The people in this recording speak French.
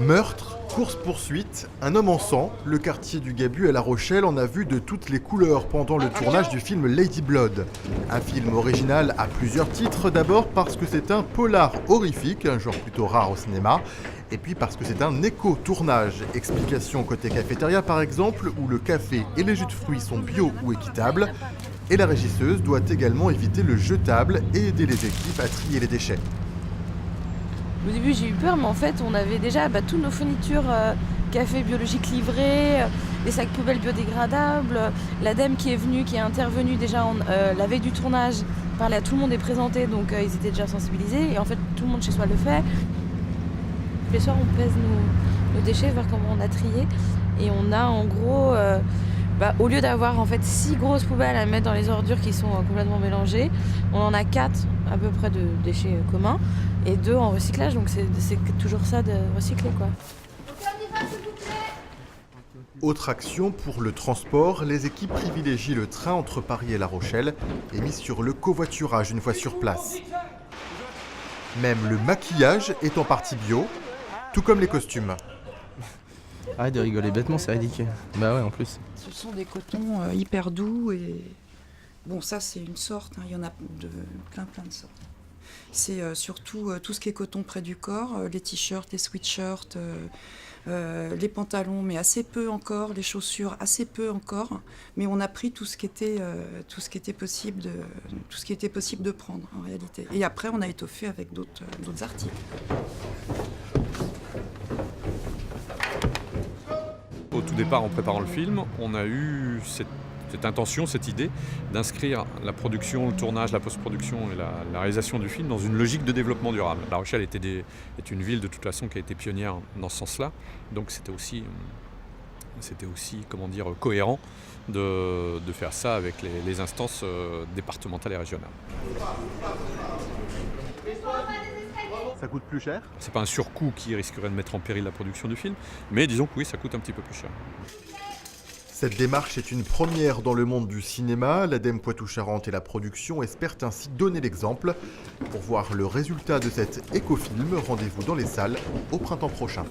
Meurtre, course-poursuite, un homme en sang, le quartier du Gabu à La Rochelle en a vu de toutes les couleurs pendant le tournage du film Lady Blood. Un film original à plusieurs titres, d'abord parce que c'est un polar horrifique, un genre plutôt rare au cinéma, et puis parce que c'est un éco-tournage. Explication côté cafétéria par exemple, où le café et les jus de fruits sont bio ou équitables, et la régisseuse doit également éviter le jetable et aider les équipes à trier les déchets. Au début j'ai eu peur, mais en fait on avait déjà toutes nos fournitures café biologique livrées, les sacs poubelles biodégradables, l'ADEME qui est venue, qui est intervenue déjà la veille du tournage, parlait à tout le monde et présenté, donc ils étaient déjà sensibilisés, et en fait tout le monde chez soi le fait. Les soirs on pèse nos déchets, voir comment on a trié, et on a en gros, au lieu d'avoir en fait 6 grosses poubelles à mettre dans les ordures qui sont complètement mélangées, on en a 4 à peu près de déchets communs et 2 en recyclage, donc c'est toujours ça de recycler quoi. Autre action pour le transport, les équipes privilégient le train entre Paris et La Rochelle et misent sur le covoiturage une fois sur place. Même le maquillage est en partie bio, tout comme les costumes. Arrête de rigoler bêtement, c'est ridicule. Bah ouais, en plus. Ce sont des cotons hyper doux et bon, ça c'est une sorte, il y en a de plein de sortes. C'est surtout tout ce qui est coton près du corps, les t-shirts, les sweatshirts, les pantalons, mais assez peu encore, les chaussures assez peu encore, mais on a pris tout ce qui était possible de prendre en réalité. Et après on a étoffé avec d'autres articles. Au tout départ, en préparant le film, on a eu cette intention, cette idée d'inscrire la production, le tournage, la post-production et la réalisation du film dans une logique de développement durable. La Rochelle est une ville de toute façon qui a été pionnière dans ce sens-là, donc c'était aussi comment dire, cohérent de faire ça avec les instances départementales et régionales. Ça coûte plus cher ? C'est pas un surcoût qui risquerait de mettre en péril la production du film, mais disons que oui, ça coûte un petit peu plus cher. Cette démarche est une première dans le monde du cinéma. L'ADEME Poitou-Charentes et la production espèrent ainsi donner l'exemple. Pour voir le résultat de cet écofilm, rendez-vous dans les salles au printemps prochain.